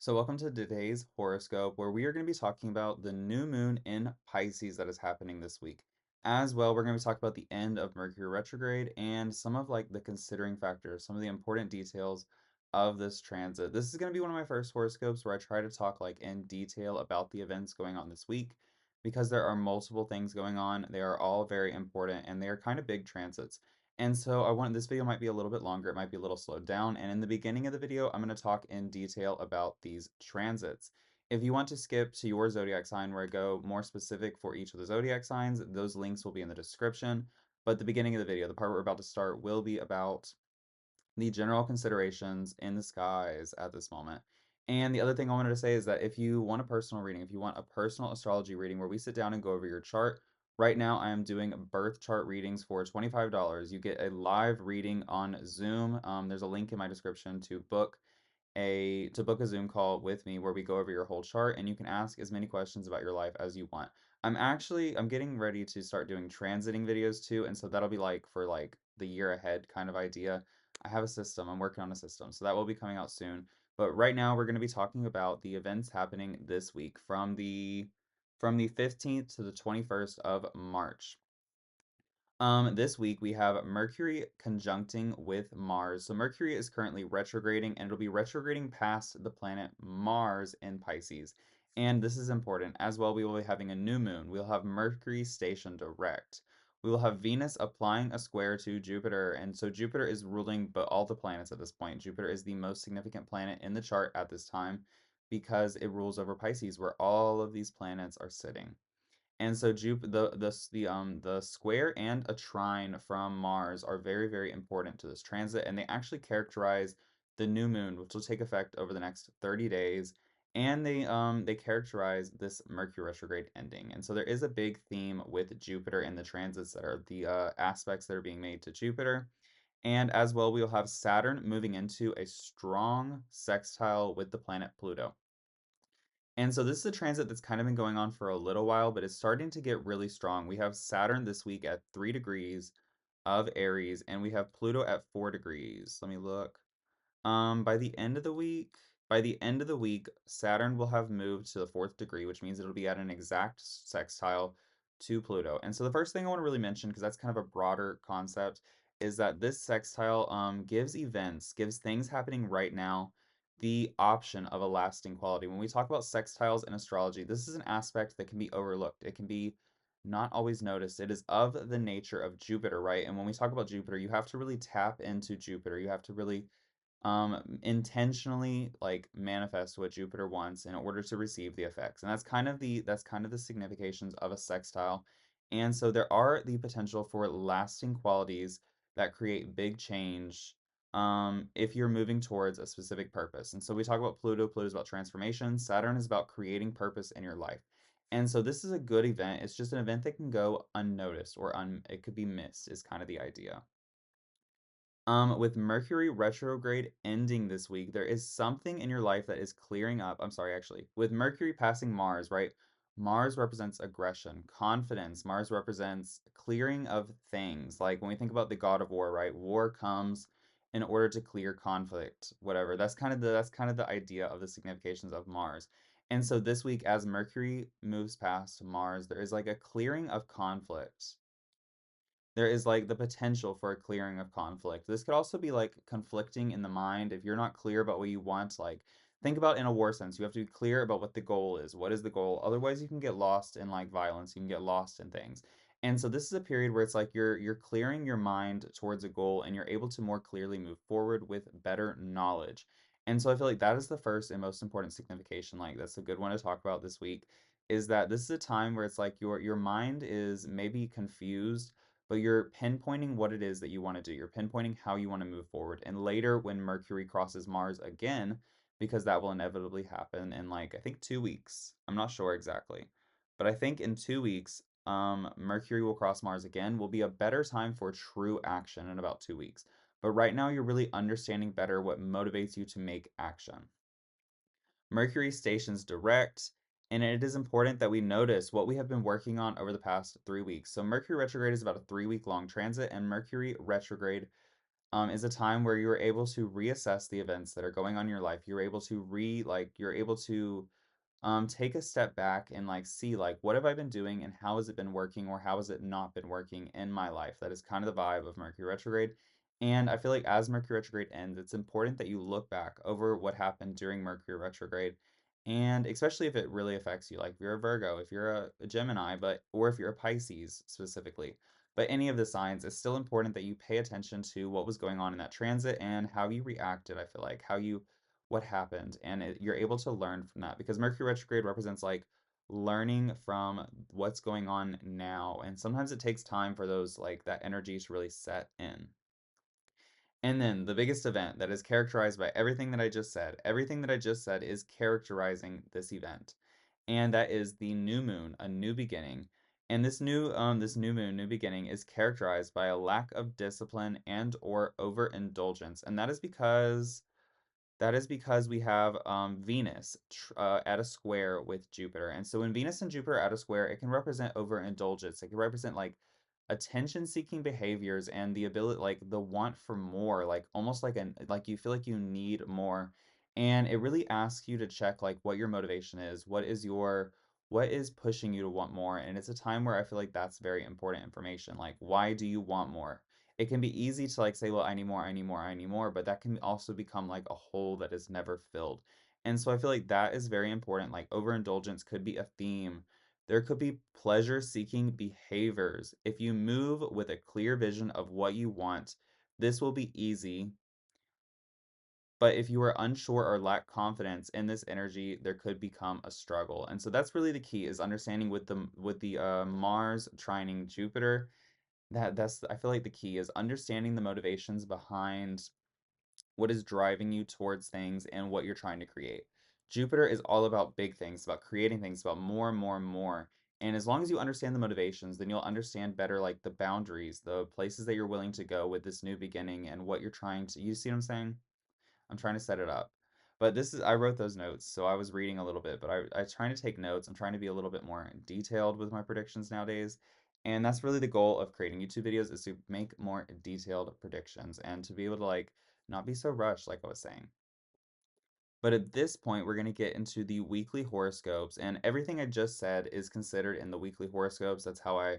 So, welcome to today's horoscope, where we are going to be talking about the new moon in Pisces that is happening this week. As well, we're going to be talking about the end of Mercury retrograde and some of the considering factors, some of the important details of this transit. This is going to be one of my first horoscopes where I try to talk in detail about the events going on this week because there are multiple things going on. They are all very important and they are kind of big transits. And so I want this video might be a little bit longer, it might be a little slowed down, and in the beginning of the video, I'm going to talk in detail about these transits. If you want to skip to your zodiac sign where I go more specific for each of the zodiac signs, those links will be in the description. But the beginning of the video, the part we're about to start, will be about the general considerations in the skies at this moment. And the other thing I wanted to say is that if you want a personal reading, if you want a personal astrology reading where we sit down and go over your chart, right now I am doing birth chart readings for $25. You get a live reading on Zoom. There's a link in my description to book a Zoom call with me where we go over your whole chart and you can ask as many questions about your life as you want. I'm getting ready to start doing transiting videos too, and so that'll be for the year ahead kind of idea. I have a system, I'm working on a system, so that will be coming out soon. But right now we're going to be talking about the events happening this week from the 15th to the 21st of March. This week we have Mercury conjuncting with Mars. So Mercury is currently retrograding and it'll be retrograding past the planet Mars in Pisces. And this is important. As well, we will be having a new moon. We'll have Mercury stationed direct. We will have Venus applying a square to Jupiter. And so Jupiter is ruling but all the planets at this point. Jupiter is the most significant planet in the chart at this time because it rules over Pisces, where all of these planets are sitting. And so the square and a trine from Mars are very, very important to this transit, and they actually characterize the new moon, which will take effect over the next 30 days, and they characterize this Mercury retrograde ending. And so there is a big theme with Jupiter and the transits that are the aspects that are being made to Jupiter. And as well, we'll have Saturn moving into a strong sextile with the planet Pluto. And so this is a transit that's kind of been going on for a little while, but it's starting to get really strong. We have Saturn this week at 3 degrees of Aries, and we have Pluto at 4 degrees. Let me look. By the end of the week, Saturn will have moved to the fourth degree, which means it'll be at an exact sextile to Pluto. And so the first thing I want to really mention, because that's kind of a broader concept, is that this sextile gives things happening right now the option of a lasting quality. When we talk about sextiles in astrology, this is an aspect that can be overlooked. It can be not always noticed. It is of the nature of Jupiter, right? And when we talk about Jupiter, you have to really tap into Jupiter. You have to really intentionally manifest what Jupiter wants in order to receive the effects. And that's kind of the significations of a sextile. And so there are the potential for lasting qualities that create big change if you're moving towards a specific purpose. And so we talk about Pluto. Pluto is about transformation. Saturn is about creating purpose in your life. And so this is a good event. It's just an event that can go unnoticed or it could be missed is kind of the idea. With Mercury retrograde ending this week, there is something in your life that is clearing up. I'm sorry, actually. With Mercury passing Mars, right? Mars represents aggression, confidence. Mars represents clearing of things. Like when we think about the god of war, right? War comes in order to clear conflict, whatever. That's kind of the idea of the significations of Mars. And so this week, as Mercury moves past Mars, there is like a clearing of conflict. There is the potential for a clearing of conflict. This could also be conflicting in the mind if you're not clear about what you want. Think about in a war sense, you have to be clear about what the goal is. What is the goal? Otherwise, you can get lost in violence. You can get lost in things. And so this is a period where it's like you're clearing your mind towards a goal and you're able to more clearly move forward with better knowledge. And so I feel like that is the first and most important signification. That's a good one to talk about this week. Is that this is a time where it's like your mind is maybe confused, but you're pinpointing what it is that you want to do. You're pinpointing how you want to move forward. And later, when Mercury crosses Mars again, because that will inevitably happen in I think 2 weeks. I'm not sure exactly, but I think in 2 weeks, Mercury will cross Mars again. Will be a better time for true action in about 2 weeks. But right now, you're really understanding better what motivates you to make action. Mercury stations direct, and it is important that we notice what we have been working on over the past 3 weeks. So Mercury retrograde is about a 3-week long transit, and Mercury retrograde is a time where you're able to reassess the events that are going on in your life. You're able to you're able to take a step back and like see like what have I been doing and how has it been working or how has it not been working in my life. That is kind of the vibe of Mercury retrograde. And I feel like as Mercury retrograde ends, it's important that you look back over what happened during Mercury retrograde. And especially if it really affects you, like if you're a Virgo, if you're a Gemini, or if you're a Pisces specifically. But any of the signs, it's still important that you pay attention to what was going on in that transit and how you reacted. I feel like what happened, and you're able to learn from that because Mercury retrograde represents like learning from what's going on now, and sometimes it takes time for those like that energy to really set in. And then the biggest event that is characterized by everything that I just said, everything that I just said is characterizing this event, and that is the new moon, a new beginning. And this new moon, new beginning is characterized by a lack of discipline and or overindulgence, and that is because we have Venus at a square with Jupiter. And so when Venus and Jupiter are at a square, it can represent overindulgence. It can represent like attention-seeking behaviors and the ability, like the want for more, like almost like you feel like you need more. And it really asks you to check like what your motivation is, what is pushing you to want more. And it's a time where I feel like that's very important information. Like, why do you want more? It can be easy to like say, well, I need more, I need more, I need more, but that can also become like a hole that is never filled. And so I feel like that is very important. Like overindulgence could be a theme. There could be pleasure seeking behaviors. If you move with a clear vision of what you want, this will be easy. But if you are unsure or lack confidence in this energy, there could become a struggle. And so that's really the key is understanding with the Mars trining Jupiter. That's I feel like the key is understanding the motivations behind what is driving you towards things and what you're trying to create. Jupiter is all about big things, about creating things, about more and more and more. And as long as you understand the motivations, then you'll understand better like the boundaries, the places that you're willing to go with this new beginning and what you're trying to, you see what I'm saying? I'm trying to set it up. But I wrote those notes, so I was reading a little bit, but I'm trying to take notes. I'm trying to be a little bit more detailed with my predictions nowadays. And that's really the goal of creating YouTube videos is to make more detailed predictions and to be able to like not be so rushed, like I was saying. But at this point, we're going to get into the weekly horoscopes, and everything I just said is considered in the weekly horoscopes. That's how I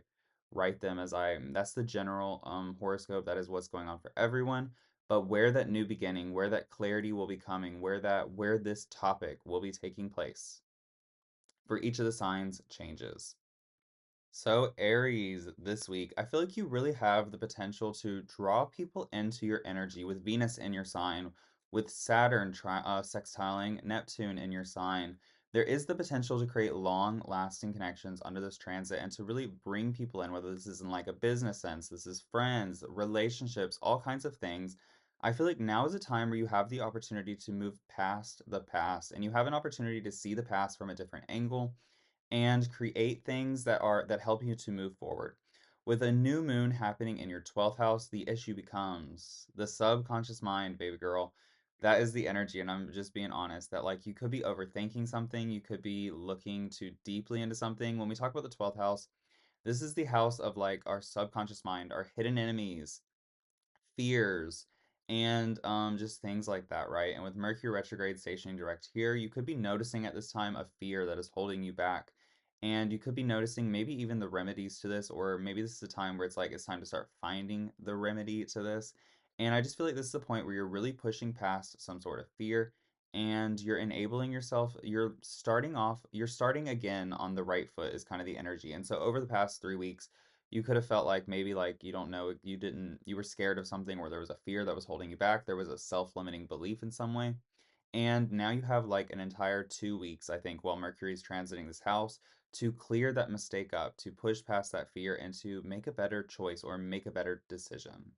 write them that's the general horoscope. That is what's going on for everyone. But where that new beginning, where that clarity will be coming, where this topic will be taking place for each of the signs changes. So, Aries this week, I feel like you really have the potential to draw people into your energy with Venus in your sign, with Saturn sextiling Neptune in your sign. There is the potential to create long lasting connections under this transit and to really bring people in, whether this is in like a business sense, this is friends, relationships, all kinds of things. I feel like now is a time where you have the opportunity to move past the past and you have an opportunity to see the past from a different angle and create things that help you to move forward. With a new moon happening in your 12th house, the issue becomes the subconscious mind, baby girl. That is the energy, and I'm just being honest that like you could be overthinking something, you could be looking too deeply into something. When we talk about the 12th house, this is the house of like our subconscious mind, our hidden enemies, fears, and just things like that, right? And with Mercury retrograde stationing direct here, you could be noticing at this time a fear that is holding you back. And you could be noticing maybe even the remedies to this, or maybe this is a time where it's like it's time to start finding the remedy to this. And I just feel like this is a point where you're really pushing past some sort of fear and you're enabling yourself. You're starting again on the right foot, is kind of the energy. And so over the past 3 weeks, you could have felt like maybe like you don't know you were scared of something or there was a fear that was holding you back, there was a self-limiting belief in some way, and now you have like an entire 2 weeks, I think, while Mercury is transiting this house to clear that mistake up, to push past that fear and to make a better choice or make a better decision.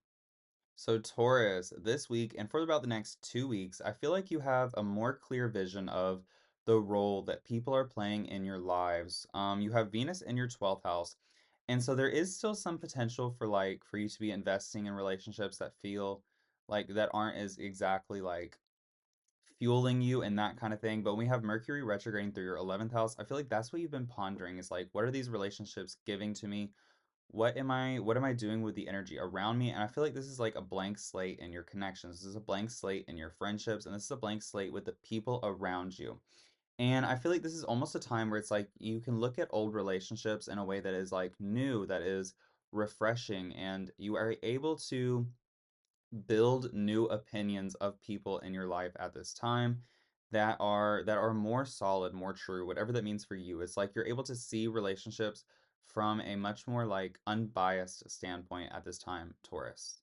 So, Taurus, this week and for about the next 2 weeks, I feel like you have a more clear vision of the role that people are playing in your lives. You have Venus in your 12th house. And so there is still some potential for like for you to be investing in relationships that feel like that aren't as exactly like fueling you and that kind of thing. But when we have Mercury retrograding through your 11th house, I feel like that's what you've been pondering is like, what are these relationships giving to me? what am I doing with the energy around me? And I feel like this is like a blank slate in your connections. This is a blank slate in your friendships, and this is a blank slate with the people around you. And I feel like this is almost a time where it's like you can look at old relationships in a way that is like new, that is refreshing, and you are able to build new opinions of people in your life at this time that are more solid, more true, whatever that means for you. It's like you're able to see relationships from a much more like unbiased standpoint at this time, Taurus.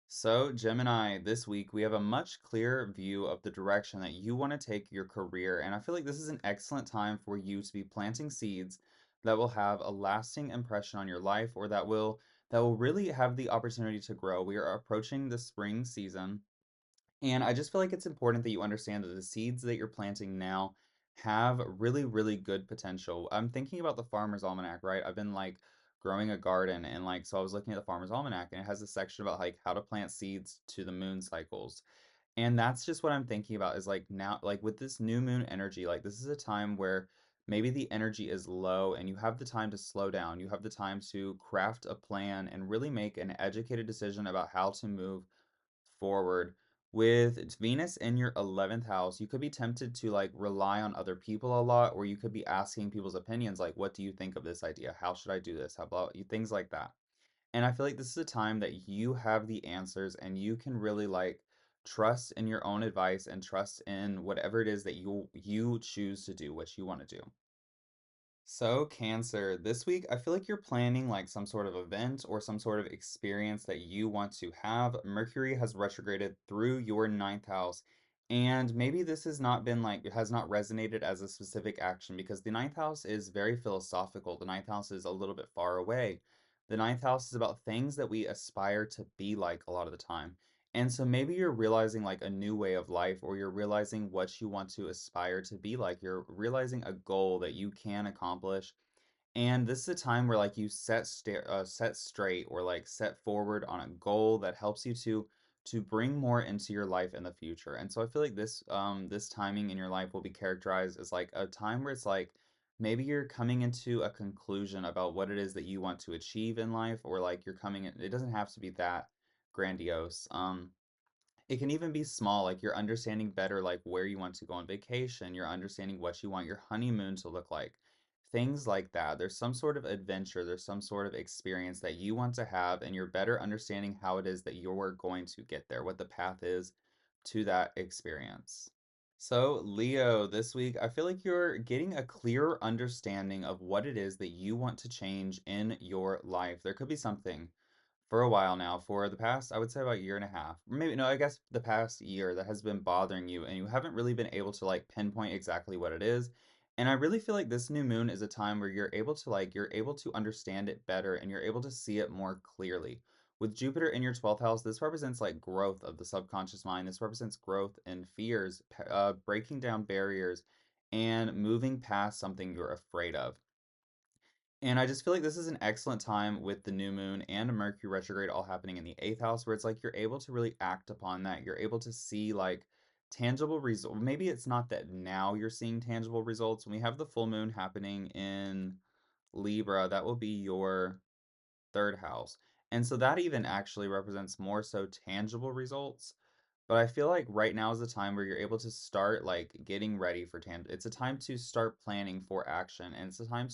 So, Gemini, this week we have a much clearer view of the direction that you want to take your career, and I feel like this is an excellent time for you to be planting seeds that will have a lasting impression on your life or that will really have the opportunity to grow. We are approaching the spring season, and I just feel like it's important that you understand that the seeds that you're planting now have really, really good potential. I'm thinking about the Farmer's Almanac, right? I've been like growing a garden and like so I was looking at the Farmer's Almanac and it has a section about like how to plant seeds to the moon cycles. And that's just what I'm thinking about is like now like with this new moon energy, like this is a time where maybe the energy is low and you have the time to slow down. You have the time to craft a plan and really make an educated decision about how to move forward. With Venus in your 11th house, you could be tempted to like rely on other people a lot, or you could be asking people's opinions, like, what do you think of this idea? How should I do this? How about you? Things like that. And I feel like this is a time that you have the answers and you can really like trust in your own advice and trust in whatever it is that you choose to do, what you want to do. So, Cancer, this week I feel like you're planning like some sort of event or some sort of experience that you want to have. Mercury has retrograded through your ninth house, and maybe this has not been like, it has not resonated as a specific action because the ninth house is very philosophical. The ninth house is a little bit far away. The ninth house is about things that we aspire to be like a lot of the time. And so maybe you're realizing like a new way of life, or you're realizing what you want to aspire to be like. You're realizing a goal that you can accomplish. And this is a time where like you set straight or like set forward on a goal that helps you to bring more into your life in the future. And so I feel like this timing in your life will be characterized as like a time where it's like maybe you're coming into a conclusion about what it is that you want to achieve in life, or like you're coming in, it doesn't have to be that grandiose. It can even be small, like you're understanding better like where you want to go on vacation, you're understanding what you want your honeymoon to look like. Things like that. There's some sort of adventure, there's some sort of experience that you want to have, and you're better understanding how it is that you're going to get there, what the path is to that experience. So, Leo, this week, I feel like you're getting a clearer understanding of what it is that you want to change in your life. There could be something for a while now, for the past, I would say about a year and a half, or maybe no, I guess the past year that has been bothering you, and you haven't really been able to like pinpoint exactly what it is. And I really feel like this new moon is a time where you're able to understand it better and you're able to see it more clearly. With Jupiter in your 12th house, this represents like growth of the subconscious mind. This represents growth in fears, breaking down barriers, and moving past something you're afraid of. And I just feel like this is an excellent time with the new moon and Mercury retrograde all happening in the eighth house, where it's like you're able to really act upon that. You're able to see like tangible results. Maybe it's not that now you're seeing tangible results. When we have the full moon happening in Libra, that will be your third house. And so that even actually represents more so tangible results. But I feel like right now is the time where you're able to start like getting ready for it's a time to start planning for action, and it's a time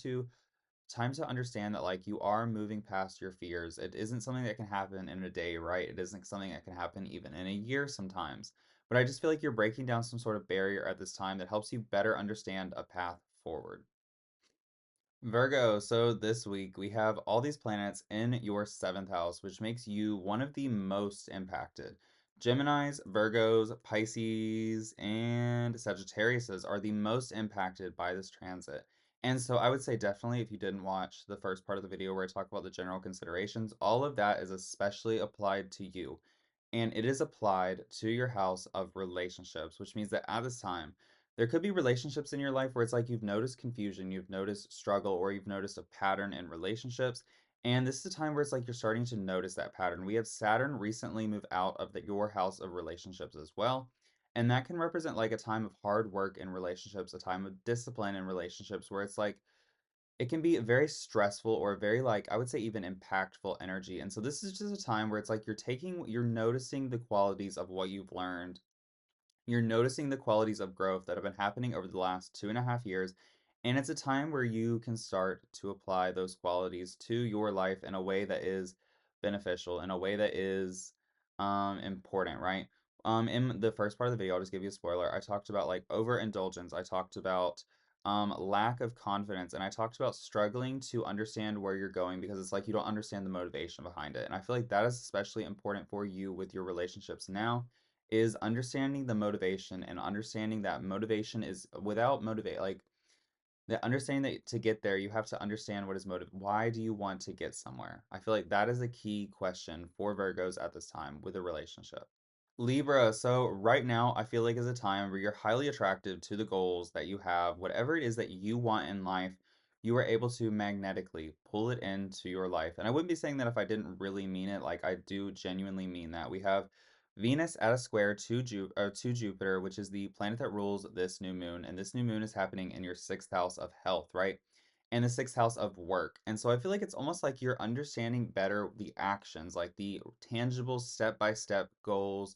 to understand that like you are moving past your fears. It isn't something that can happen in a day, right? It isn't something that can happen even in a year sometimes. But I just feel like you're breaking down some sort of barrier at this time that helps you better understand a path forward. Virgo, so this week we have all these planets in your seventh house, which makes you one of the most impacted. Geminis, Virgos, Pisces, and Sagittariuses are the most impacted by this transit. And so I would say definitely if you didn't watch the first part of the video where I talk about the general considerations, all of that is especially applied to you. And it is applied to your house of relationships, which means that at this time, there could be relationships in your life where it's like you've noticed confusion, you've noticed struggle, or you've noticed a pattern in relationships. And this is a time where it's like you're starting to notice that pattern. We have Saturn recently move out of your house of relationships as well. And that can represent like a time of hard work in relationships, a time of discipline in relationships where it's like it can be a very stressful or very like I would say even impactful energy. And so this is just a time where it's like you're noticing the qualities of what you've learned, you're noticing the qualities of growth that have been happening over the last 2.5 years. And it's a time where you can start to apply those qualities to your life in a way that is beneficial, in a way that is important, right? In the first part of the video, I'll just give you a spoiler. I talked about like overindulgence. I talked about lack of confidence. And I talked about struggling to understand where you're going because it's like you don't understand the motivation behind it. And I feel like that is especially important for you with your relationships now is understanding the motivation and understanding that motivation is without motivate like the understanding that to get there you have to understand what is why do you want to get somewhere. I feel like that is a key question for Virgos at this time with a relationship. Libra, so right now I feel like is a time where you're highly attractive to the goals that you have. Whatever it is that you want in life, you are able to magnetically pull it into your life. And I wouldn't be saying that if I didn't really mean it, like I do genuinely mean that. We have Venus at a square to Jupiter, which is the planet that rules this new moon. And this new moon is happening in your sixth house of health, right? And the sixth house of work. And so I feel like it's almost like you're understanding better the actions, like the tangible step by step goals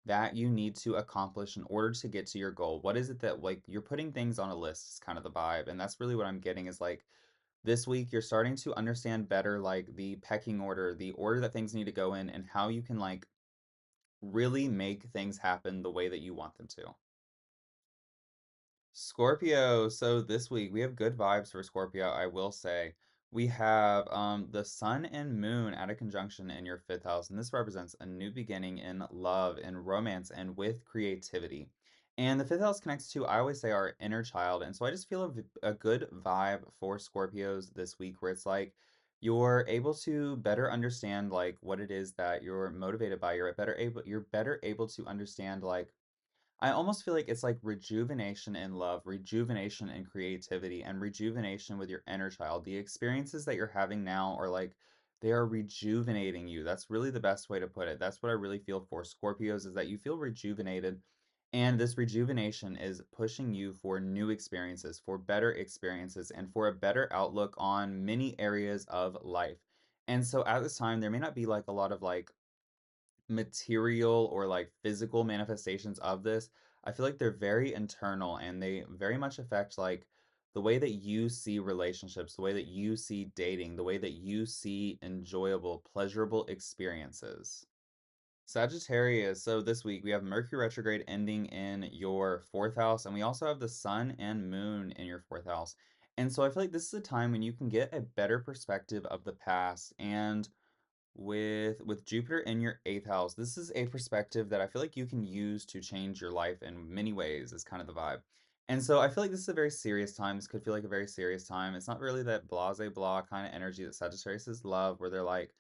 that you need to accomplish in order to get to your goal. What is it that like you're putting things on a list is kind of the vibe. And that's really what I'm getting is like this week you're starting to understand better like the pecking order, the order that things need to go in and how you can like really make things happen the way that you want them to. Scorpio. So this week we have good vibes for Scorpio, I will say. We have the sun and moon at a conjunction in your fifth house, and this represents a new beginning in love and romance and with creativity. And the fifth house connects to, I always say, our inner child. And so I just feel a good vibe for Scorpios this week where it's like you're able to better understand like what it is that you're motivated by. You're better able to understand like I almost feel like it's like rejuvenation in love, rejuvenation in creativity, and rejuvenation with your inner child. The experiences that you're having now are like they are rejuvenating you. That's really the best way to put it. That's what I really feel for Scorpios is that you feel rejuvenated, and this rejuvenation is pushing you for new experiences, and for a better outlook on many areas of life. And so at this time, there may not be like a lot of like material or like physical manifestations of this. I feel like they're very internal and they very much affect like the way that you see relationships, the way that you see dating, the way that you see enjoyable, pleasurable experiences. Sagittarius. So this week we have Mercury retrograde ending in your fourth house, and we also have the sun and moon in your fourth house. And so I feel like this is a time when you can get a better perspective of the past and with Jupiter in your eighth house, this is a perspective that I feel like you can use to change your life in many ways, is kind of the vibe. And so I feel like this is a very serious time. This could feel like a very serious time. It's not really that blase blah kind of energy that Sagittarius love, where they're like,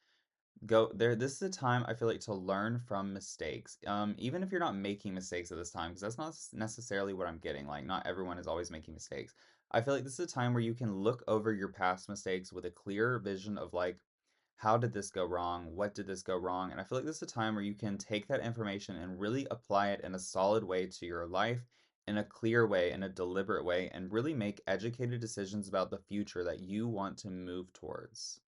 go there. This is a time I feel like to learn from mistakes. Even if you're not making mistakes at this time, because that's not necessarily what I'm getting. Like, not everyone is always making mistakes. I feel like this is a time where you can look over your past mistakes with a clear vision of like, how did this go wrong? What did this go wrong? And I feel like this is a time where you can take that information and really apply it in a solid way to your life, in a clear way, in a deliberate way, and really make educated decisions about the future that you want to move towards.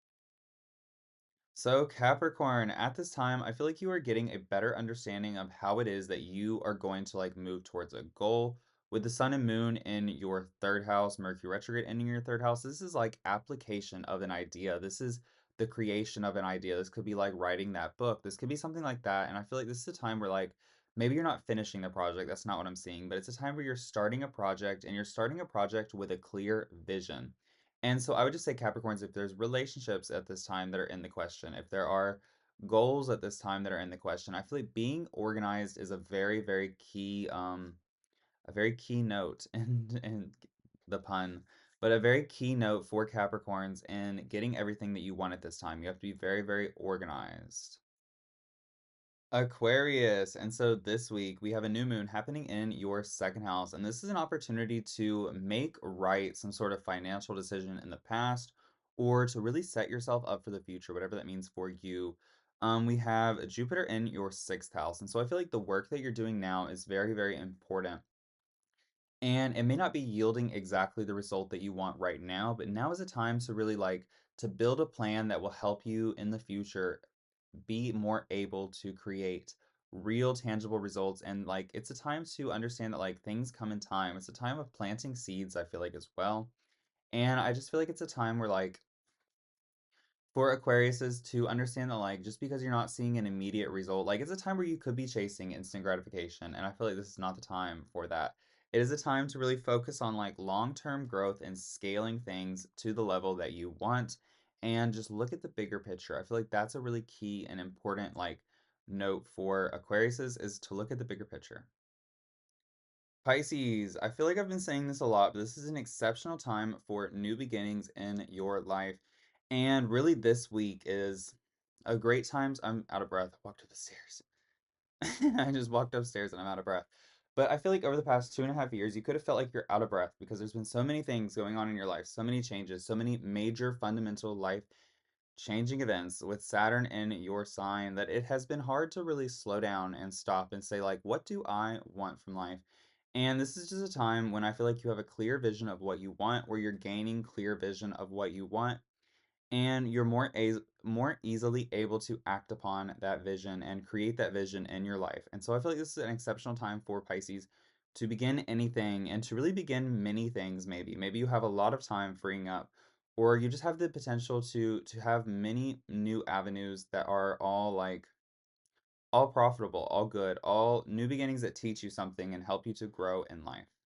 So, Capricorn, at this time, I feel like you are getting a better understanding of how it is that you are going to like move towards a goal. With the sun and moon in your third house, Mercury retrograde ending your third house, this is like application of an idea. This is the creation of an idea. This could be like writing that book. This could be something like that. And I feel like this is a time where like maybe you're not finishing the project. That's not what I'm seeing, but it's a time where you're starting a project and you're starting a project with a clear vision. And so I would just say Capricorns, if there's relationships at this time that are in the question, if there are goals at this time that are in the question, I feel like being organized is a very, very a very key note and the pun, but a very key note for Capricorns in getting everything that you want at this time. You have to be very, very organized. Aquarius. And so this week we have a new moon happening in your second house. And this is an opportunity to make right some sort of financial decision in the past or to really set yourself up for the future, whatever that means for you. We have Jupiter in your sixth house. And so I feel like the work that you're doing now is very, very important. And it may not be yielding exactly the result that you want right now, but now is a time to really to build a plan that will help you in the future be more able to create real tangible results. And it's a time to understand that things come in time. It's a time of planting seeds, I feel like, as well. And I just feel like it's a time where for Aquariuses to understand that just because you're not seeing an immediate result, it's a time where you could be chasing instant gratification, and I feel like this is not the time for that. It is a time to really focus on long-term growth and scaling things to the level that you want, and just look at the bigger picture. I feel like that's a really key and important note for Aquariuses, is to look at the bigger picture. Pisces, I feel like I've been saying this a lot, but this is an exceptional time for new beginnings in your life. And really, this week is a great time. I'm out of breath. I walked up the stairs. I just walked upstairs and I'm out of breath. But I feel like over the past 2.5 years, you could have felt like you're out of breath because there's been so many things going on in your life, so many changes, so many major fundamental life changing events with Saturn in your sign, that it has been hard to really slow down and stop and say, what do I want from life? And this is just a time when I feel like you have a clear vision of what you want, where you're gaining clear vision of what you want, and you're more easily able to act upon that vision and create that vision in your life. And so I feel like this is an exceptional time for Pisces to begin anything and to really begin many things. Maybe you have a lot of time freeing up, or you just have the potential to have many new avenues that are all all profitable, all good, all new beginnings that teach you something and help you to grow in life.